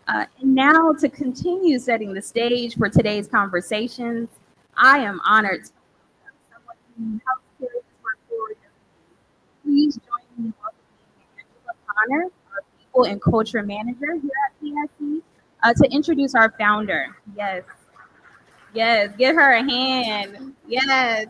And now, to continue setting the stage for today's conversations, I am honored to welcome someone who helps carry this work forward every day. Please join me in welcoming Angela Connor, our People and Culture Manager here at PSC, to introduce our founder. Yes, yes, give her a hand. Yes.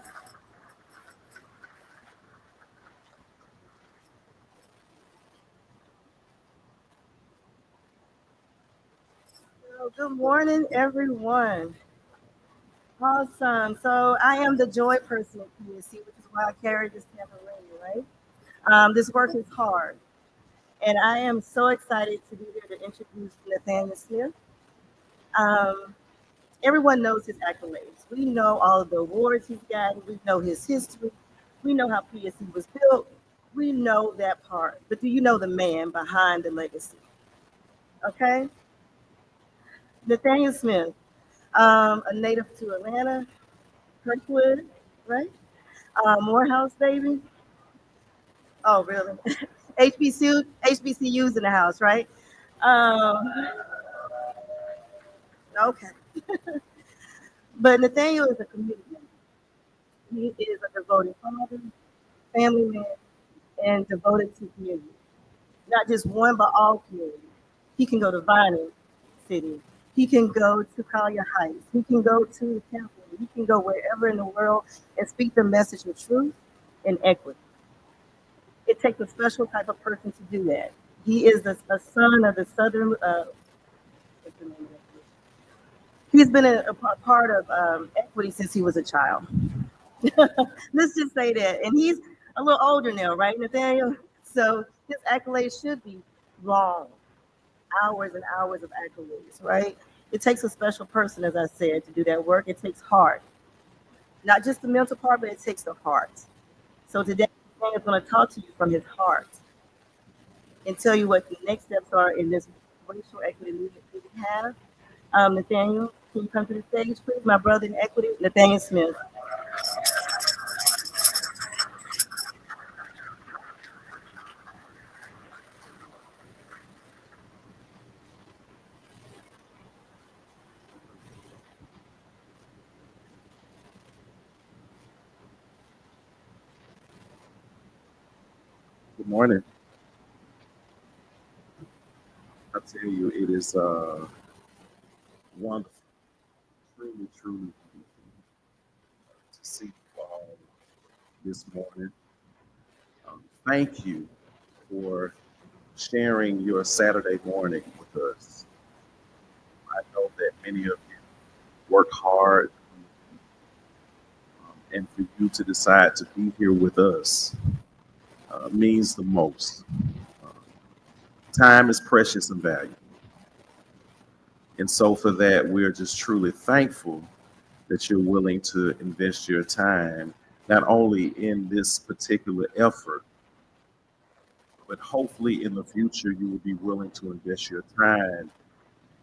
So, good morning, everyone. Awesome. So, I am the joy person at PSC, which is why I carry this tambourine, right? This work is hard, and I am so excited to be here to introduce Nathaniel Smith. Um, Everyone knows his accolades. We know all of the awards he's gotten. We know his history. We know how PSC was built. We know that part. But do you know the man behind the legacy? Okay? Nathaniel Smith, a native to Atlanta, Kirkwood, right? Morehouse, baby. Oh, really? HBCUs in the house, right? Um, okay. But Nathaniel is a community member. He is a devoted father, family man, and devoted to community. Not just one, but all community. He can go to Vining City. He can go to Collier Heights. He can go to Temple. He can go wherever in the world and speak the message of truth and equity. It takes a special type of person to do that. He is a son of the Southern. What's the name of it? He's been a part of equity since he was a child. Let's just say that. And he's a little older now, right, Nathaniel? So his accolades should be long, hours and hours of accolades, right? It takes a special person, as I said, to do that work. It takes heart, not just the mental part, but it takes the heart. So today, Nathaniel's going to talk to you from his heart and tell you what the next steps are in this racial equity movement that we have. Nathaniel, can you come to the stage, please? My brother in equity, Nathaniel Smith. Good morning. I tell you, it is wonderful, truly, truly to see you all this morning. Thank you for sharing your Saturday morning with us. I know that many of you work hard, and for you to decide to be here with us means the most. Uh, Time is precious and valuable. And so, for that, we're just truly thankful that you're willing to invest your time not only in this particular effort, but hopefully in the future you will be willing to invest your time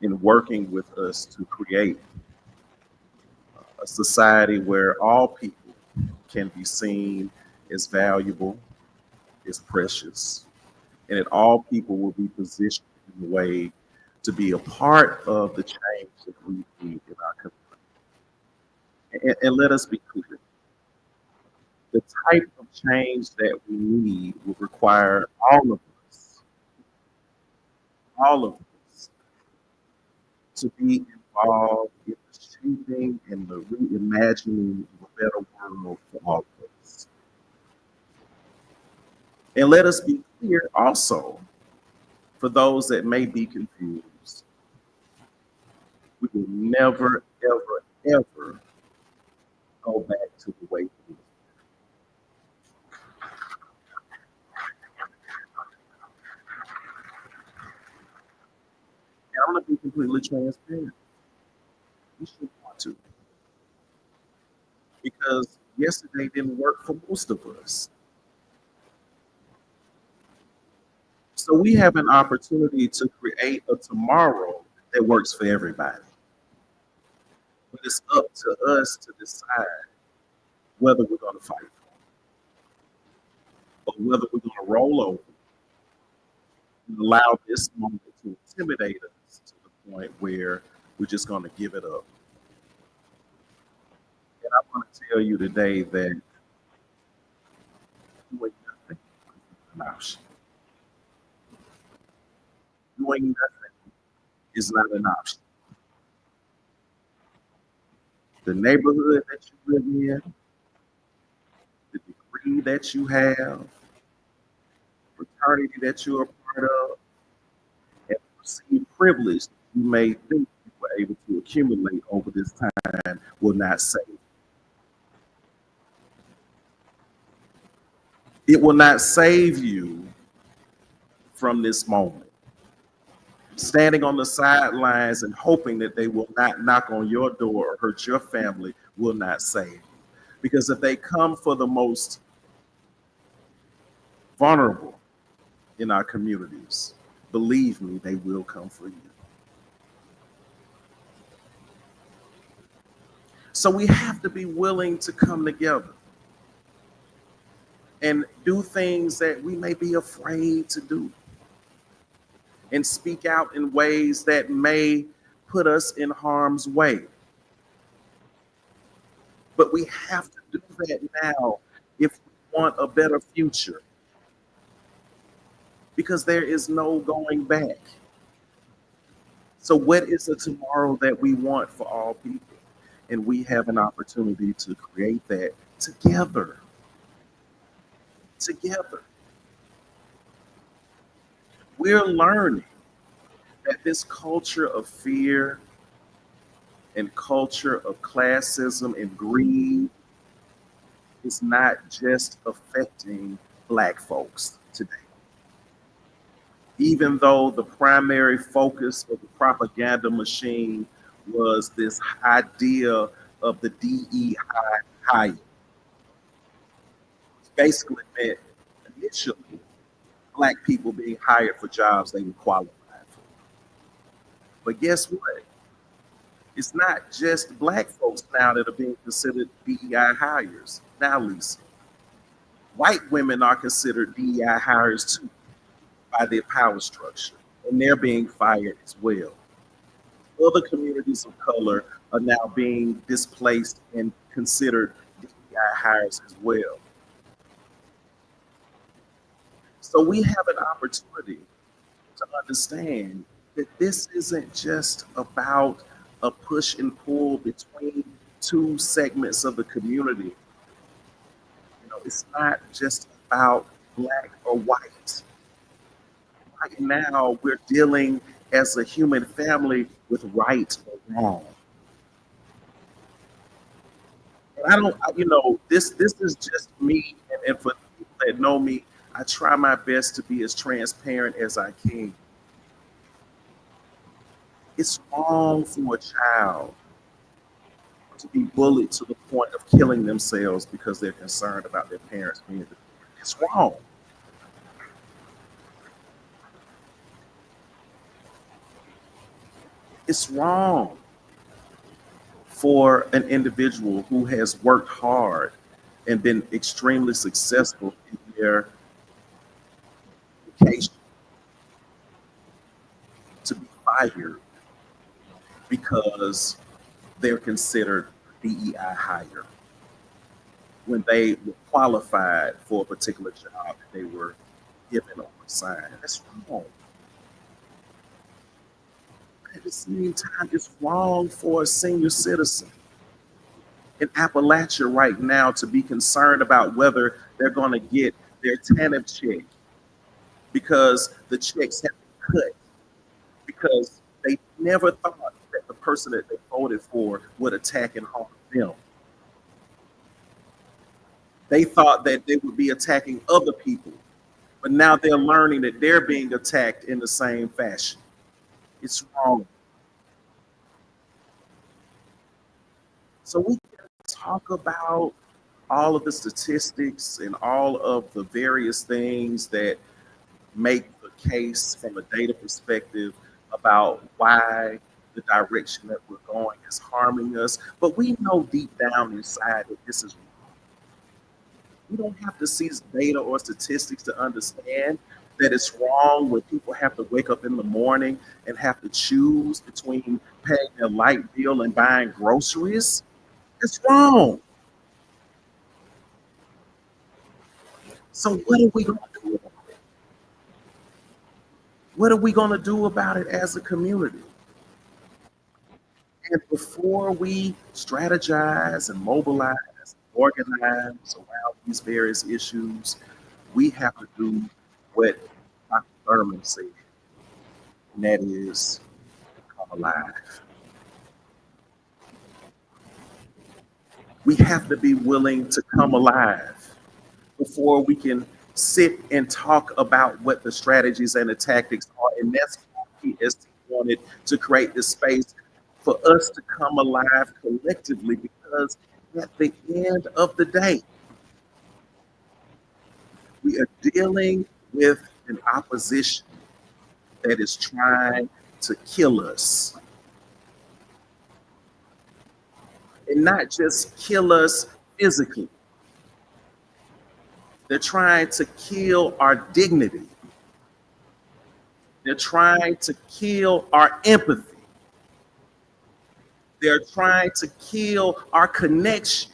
in working with us to create a society where all people can be seen as valuable, as precious, and that all people will be positioned in a way to be a part of the change that we need in our community. And let us be clear, the type of change that we need will require us, all of us, to be involved in the shaping and the reimagining of a better world for all of us. And let us be clear also, for those that may be confused, we will never, ever, ever go back to the way things were. And I'm going to be completely transparent. We should want to, because yesterday didn't work for most of us. So we have an opportunity to create a tomorrow that works for everybody. But it's up to us to decide whether we're going to fight or whether we're going to roll over and allow this moment to intimidate us to the point where we're just going to give it up. And I want to tell you today that doing nothing is an option. Doing nothing is not an option. The neighborhood that you live in, the degree that you have, fraternity that you're a part of, and the perceived privilege you may think you were able to accumulate over this time will not save you. It will not save you from this moment. Standing on the sidelines and hoping that they will not knock on your door or hurt your family will not save you. Because if they come for the most vulnerable in our communities, believe me, they will come for you. So we have to be willing to come together and do things that we may be afraid to do and speak out in ways that may put us in harm's way. But we have to do that now if we want a better future, because there is no going back. So, what is the tomorrow that we want for all people? And we have an opportunity to create that together. Together. We're learning that this culture of fear and culture of classism and greed is not just affecting Black folks today. Even though the primary focus of the propaganda machine was this idea of the DEI hire, which basically meant initially Black people being hired for jobs they were qualified for. But guess what? It's not just Black folks now that are being considered DEI hires. Now, Lisa, white women are considered DEI hires too by their power structure, and they're being fired as well. Other communities of color are now being displaced and considered DEI hires as well. So we have an opportunity to understand that this isn't just about a push and pull between two segments of the community. It's not just about Black or white. Right now, we're dealing as a human family with right or wrong. And I don't, this is just me, and for people that know me, I try my best to be as transparent as I can. It's wrong for a child to be bullied to the point of killing themselves because they're concerned about their parents being deported. It's wrong. It's wrong for an individual who has worked hard and been extremely successful in their education to be fired because they're considered DEI hire when they were qualified for a particular job that they were given or assigned. That's wrong. At the same time, it's wrong for a senior citizen in Appalachia right now to be concerned about whether they're going to get their TANF check because the checks have been cut because they never thought that the person that they voted for would attack and harm them. They thought that they would be attacking other people, but now they're learning that they're being attacked in the same fashion. It's wrong. So we can talk about all of the statistics and all of the various things that make the case from a data perspective about why the direction that we're going is harming us. But we know deep down inside that this is wrong. We don't have to see data or statistics to understand that it's wrong when people have to wake up in the morning and have to choose between paying their light bill and buying groceries. It's wrong. So what are we going to do about it? What are we going to do about it as a community? And before we strategize and mobilize, organize around these various issues, we have to do what Dr. Thurman said, and that is come alive. We have to be willing to come alive before we can sit and talk about what the strategies and the tactics are. And that's why PST wanted to create this space for us to come alive collectively, because at the end of the day, we are dealing with an opposition that is trying to kill us. And not just kill us physically, they're trying to kill our dignity. They're trying to kill our empathy. They're trying to kill our connection.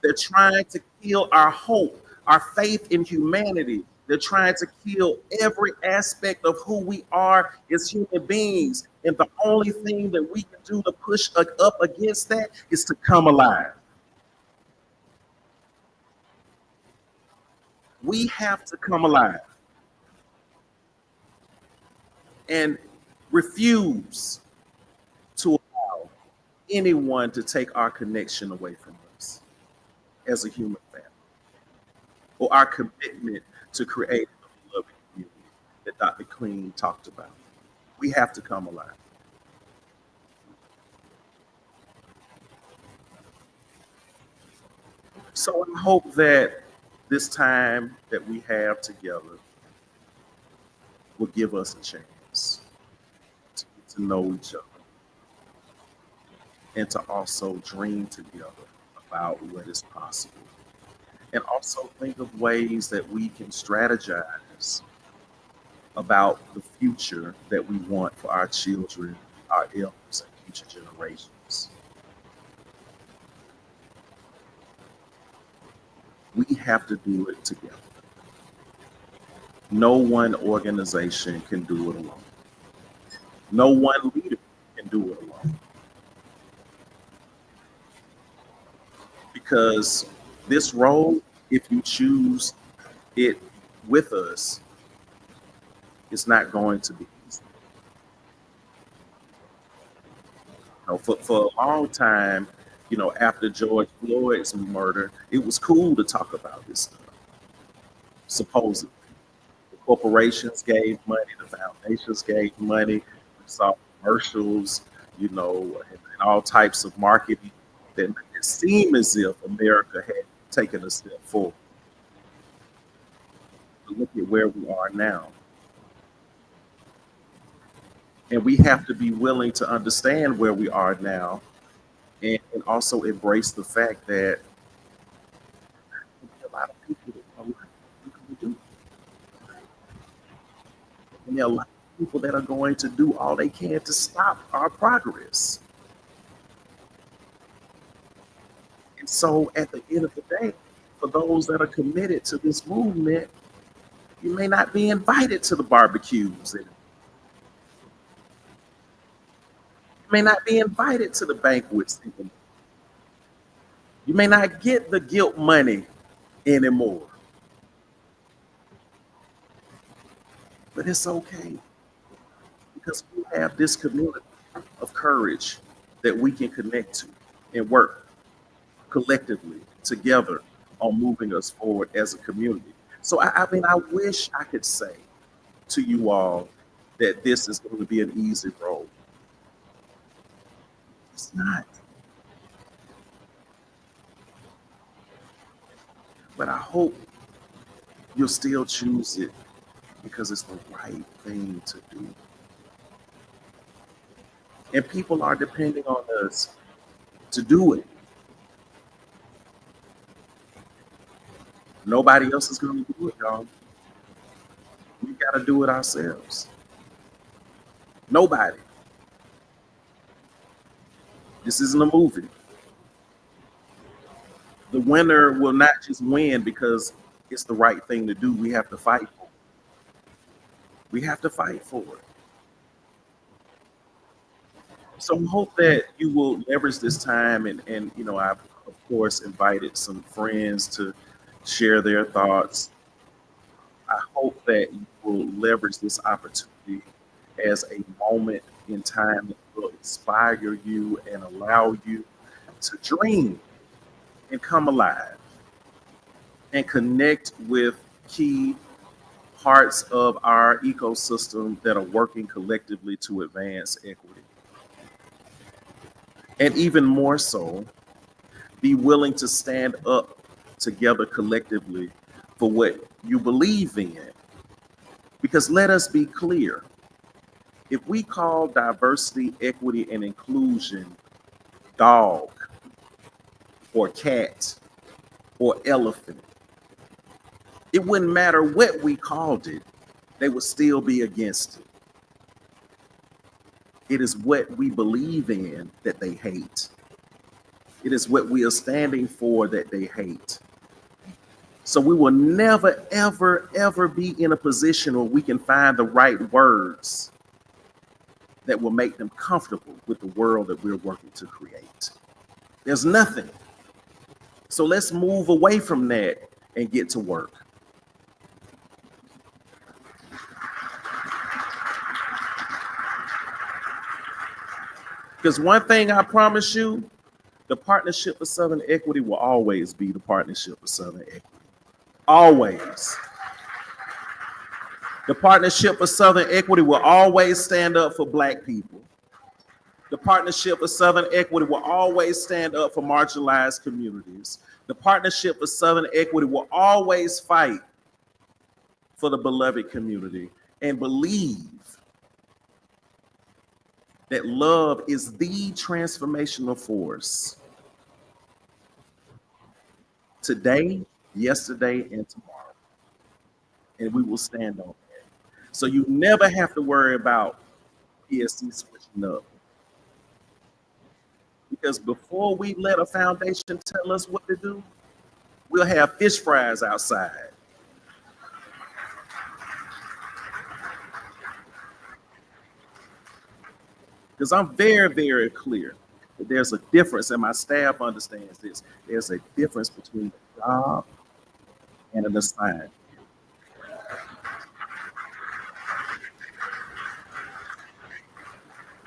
They're trying to kill our hope, our faith in humanity. They're trying to kill every aspect of who we are as human beings. And the only thing that we can do to push up against that is to come alive. We have to come alive and refuse to allow anyone to take our connection away from us as a human family, or our commitment to create a beloved community that Dr. Clean talked about. We have to come alive. So I hope that this time that we have together will give us a chance to get to know each other and to also dream together about what is possible. And also think of ways that we can strategize about the future that we want for our children, our elders, and future generations. We have to do it together. No one organization can do it alone. No one leader can do it alone. Because this role, if you choose it with us, it's not going to be easy. For a long time, after George Floyd's murder, it was cool to talk about this stuff. Supposedly, the corporations gave money, the foundations gave money. We saw commercials, and all types of marketing that made it seem as if America had taken a step forward. But look at where we are now. And we have to be willing to understand where we are now, and also embrace the fact that a lot of people that are like, what can we do? And there are a lot of people that are going to do all they can to stop our progress. And so at the end of the day, for those that are committed to this movement, you may not be invited to the barbecues. And you may not be invited to the banquets. You may not get the guilt money anymore. But it's okay, because we have this community of courage that we can connect to and work collectively together on moving us forward as a community. So I wish I could say to you all that this is going to be an easy road. It's not. But I hope you'll still choose it because it's the right thing to do. And people are depending on us to do it. Nobody else is going to do it, y'all. got to do it ourselves. Nobody. This isn't a movie. The winner will not just win because it's the right thing to do. We have to fight for it. We have to fight for it. So I hope that you will leverage this time, and I've of course invited some friends to share their thoughts. I hope that you will leverage this opportunity as a moment in time that will inspire you and allow you to dream and come alive and connect with key parts of our ecosystem that are working collectively to advance equity. And even more so, be willing to stand up together collectively for what you believe in. Because let us be clear, if we call diversity, equity, and inclusion dog or cat or elephant, it wouldn't matter what we called it, they would still be against it. It is what we believe in that they hate. It is what we are standing for that they hate. So we will never, ever, ever be in a position where we can find the right words that will make them comfortable with the world that we're working to create. There's nothing. So let's move away from that and get to work. Because one thing I promise you, the Partnership for Southern Equity will always be the Partnership for Southern Equity. Always. The Partnership for Southern Equity will always stand up for Black people. The Partnership for Southern Equity will always stand up for marginalized communities. The Partnership for Southern Equity will always fight for the beloved community and believe that love is the transformational force today, yesterday, and tomorrow. And we will stand on that. So you never have to worry about PSC switching up. Because before we let a foundation tell us what to do, we'll have fish fries outside. Because I'm very, very clear that there's a difference, and my staff understands this. There's a difference between a job and an assignment.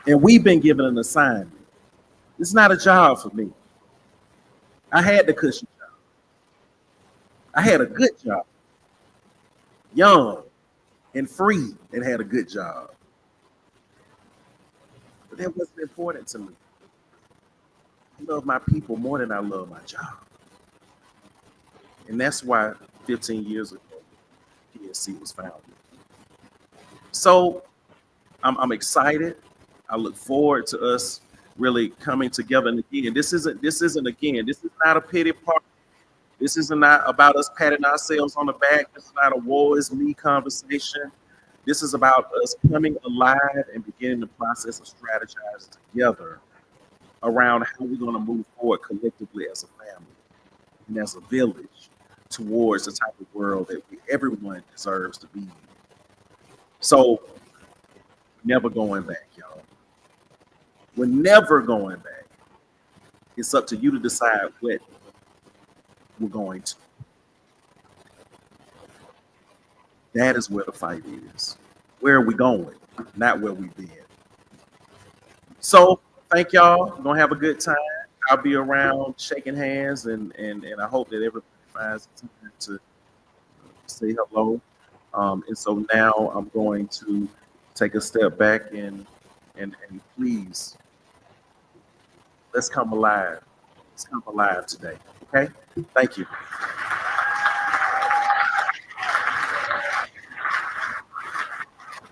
And we've been given an assignment. It's not a job for me. I had the cushy job. I had a good job. Young and free and had a good job. But that wasn't important to me. I love my people more than I love my job. And that's why 15 years ago, PSC was founded. So I'm excited. I look forward to us really coming together. And again, this is not a pity party. This is not about us patting ourselves on the back. This is not a woe is me conversation. This is about us coming alive and beginning the process of strategizing together around how we're going to move forward collectively as a family and as a village towards the type of world that everyone deserves to be in. So, never going back, y'all. We're never going back. It's up to you to decide what we're going to. That is where the fight is. Where are we going? Not where we've been. So thank y'all. We're gonna have a good time. I'll be around shaking hands and I hope that everybody finds time to say hello. And so now I'm going to take a step back and please let's come alive. Let's come alive today. Okay? Thank you.